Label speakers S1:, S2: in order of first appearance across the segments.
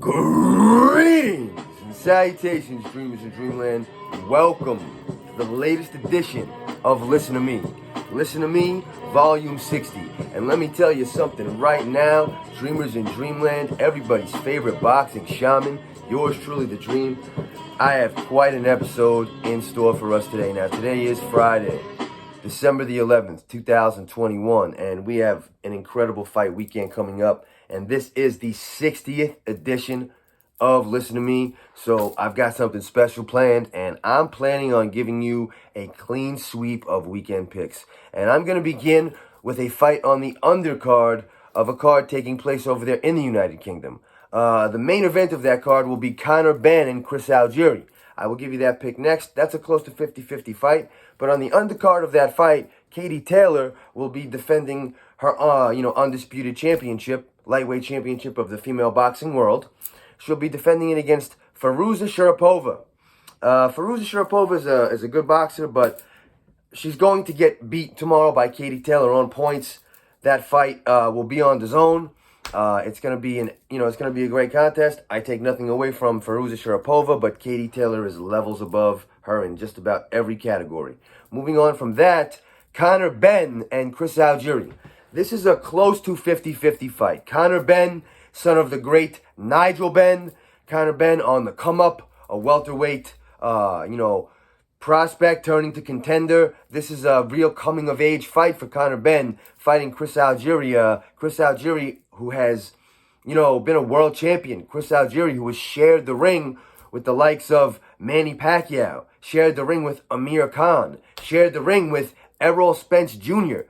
S1: Greetings and salutations, dreamers in dreamland. Welcome to the latest edition of Listen to Me. Listen to Me, Volume 60. And let me tell you something right now, dreamers in dreamland, everybody's favorite boxing shaman, yours truly, The Dream. I have quite an episode in store for us today. Now, today is Friday, December the 11th, 2021, and we have an incredible fight weekend coming up. And this is the 60th edition of Listen to Me. So I've got something special planned, and I'm planning on giving you a clean sweep of weekend picks. And I'm going to begin with a fight on the undercard of a card taking place over there in the United Kingdom. The main event of that card will be Conor Benn and Chris Algieri. I will give you that pick next. That's a close to 50-50 fight. But on the undercard of that fight, Katie Taylor will be defending her, undisputed championship, lightweight championship of the female boxing world. She'll be defending it against Firuza Sharapova. Firuza Sharapova is a good boxer, but she's going to get beat tomorrow by Katie Taylor on points. That fight will be on DAZN. It's gonna be a great contest. I take nothing away from Firuza Sharapova, but Katie Taylor is levels above her in just about every category. Moving on from that, Conor Benn and Chris Algieri. This is a close to 50-50 fight. Conor Benn, son of the great Nigel Benn. Conor Benn on the come up, a welterweight, prospect turning to contender. This is a real coming of age fight for Conor Benn, fighting Chris Algieri. Chris Algieri, who has, been a world champion. Chris Algieri, who has shared the ring with the likes of Manny Pacquiao, shared the ring with Amir Khan, shared the ring with Errol Spence Jr.,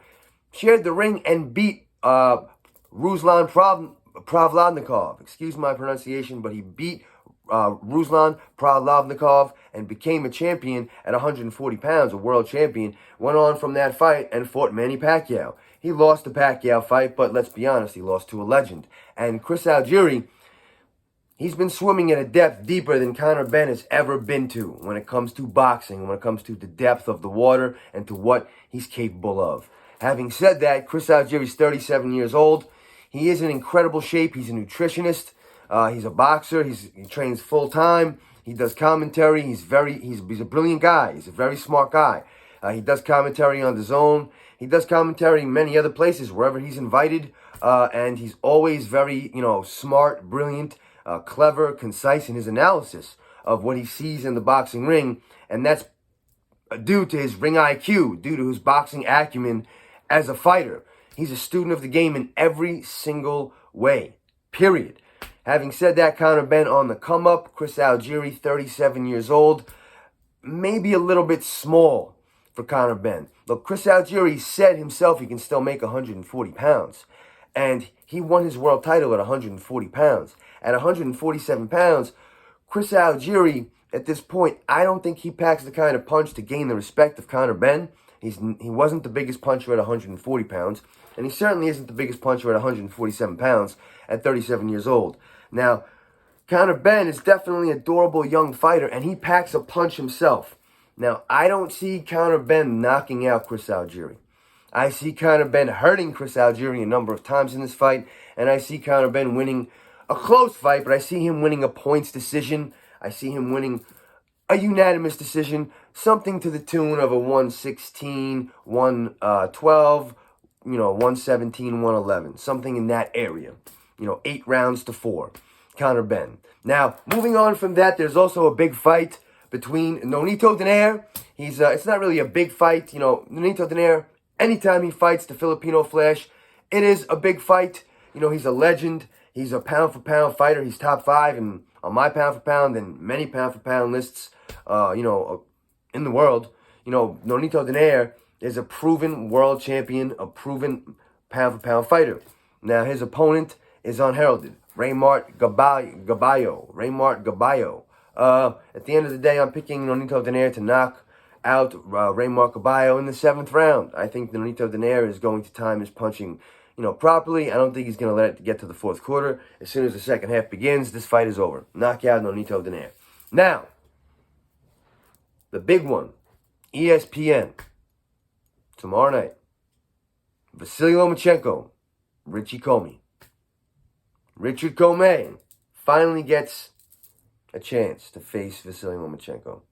S1: shared the ring and beat Ruslan Pravladnikov. Excuse my pronunciation, but he beat Ruslan Pravladnikov and became a champion at 140 pounds, a world champion. Went on from that fight and fought Manny Pacquiao. He lost the Pacquiao fight, but let's be honest, he lost to a legend. And Chris Algieri, he's been swimming at a depth deeper than Conor Benn has ever been to when it comes to boxing, when it comes to the depth of the water and to what he's capable of. Having said that, Chris Algieri is 37 years old. He is in incredible shape. He's a nutritionist. He's a boxer. He trains full time. He does commentary. He's a brilliant guy. He's a very smart guy. He does commentary on DAZN. He does commentary in many other places wherever he's invited. And he's always very, smart, brilliant, clever, concise in his analysis of what he sees in the boxing ring. And that's due to his ring IQ, due to his boxing acumen as a fighter. He's a student of the game in every single way, period. Having said that, Conor Benn on the come up. Chris Algieri, 37 years old, maybe a little bit small for Conor Benn. Look, Chris Algieri said himself he can still make 140 pounds. And he won his world title at 140 pounds. At 147 pounds, Chris Algieri, at this point, I don't think he packs the kind of punch to gain the respect of Conor Benn. He wasn't the biggest puncher at 140 pounds, and he certainly isn't the biggest puncher at 147 pounds at 37 years old. Now, Conor Benn is definitely a durable young fighter, and he packs a punch himself. Now, I don't see Conor Benn knocking out Chris Algieri. I see Conor Benn hurting Chris Algieri a number of times in this fight, and I see Conor Benn winning a close fight, but I see him winning a points decision. I see him winning a unanimous decision, something to the tune of a 116, 112, 117, 111, something in that area. 8 rounds to 4, Conor Benn. Now, moving on from that, there's also a big fight between Nonito Donaire. It's not really a big fight. Nonito Donaire, anytime he fights the Filipino Flash, it is a big fight. He's a legend. He's a pound-for-pound fighter. He's top 5 on my pound-for-pound and many pound-for-pound lists, in the world. Nonito Donaire is a proven world champion, a proven pound-for-pound fighter. Now, his opponent is unheralded, Raymart Gaballo. At the end of the day, I'm picking Nonito Donaire to knock out Raymart Gaballo in the 7th round. I think Nonito Donaire is going to time his punching properly. I don't think he's going to let it get to the 4th quarter. As soon as the second half begins, this fight is over. Knockout Nonito Donaire. Now, the big one, ESPN, tomorrow night. Vasily Lomachenko, Richie Commey. Richie Commey finally gets a chance to face Vasily Lomachenko.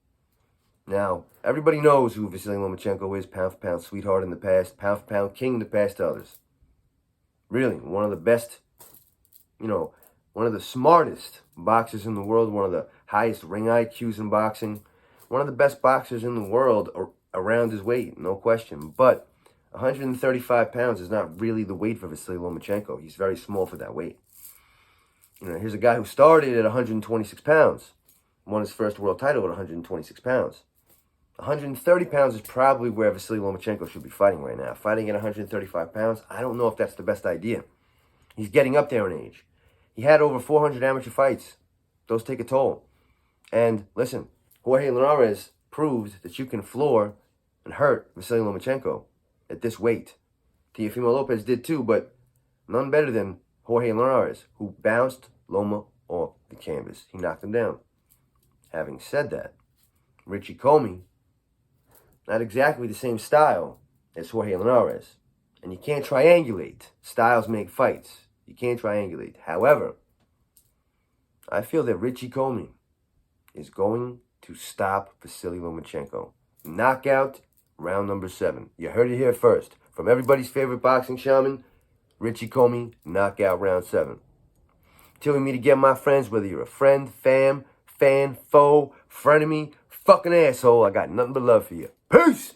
S1: Now, everybody knows who Vasily Lomachenko is, pound-for-pound sweetheart in the past, pound-for-pound king in the past to others. Really, one of the best, one of the smartest boxers in the world, one of the highest ring IQs in boxing, one of the best boxers in the world around his weight, no question. But 135 pounds is not really the weight for Vasily Lomachenko. He's very small for that weight. Here's a guy who started at 126 pounds, won his first world title at 126 pounds. 130 pounds is probably where Vasily Lomachenko should be fighting right now. Fighting at 135 pounds, I don't know if that's the best idea. He's getting up there in age. He had over 400 amateur fights. Those take a toll. And listen, Jorge Linares proved that you can floor and hurt Vasily Lomachenko at this weight. Teofimo Lopez did too, but none better than Jorge Linares, who bounced Loma off the canvas. He knocked him down. Having said that, Richie Commey, not exactly the same style as Jorge Linares. And you can't triangulate. Styles make fights. You can't triangulate. However, I feel that Richie Commey is going to stop Vasily Lomachenko. Knockout, round number 7. You heard it here first. From everybody's favorite boxing shaman, Richie Commey, knockout round 7. Till we meet again, my friends, whether you're a friend, fan, foe, frenemy, fucking asshole, I got nothing but love for you. Peace!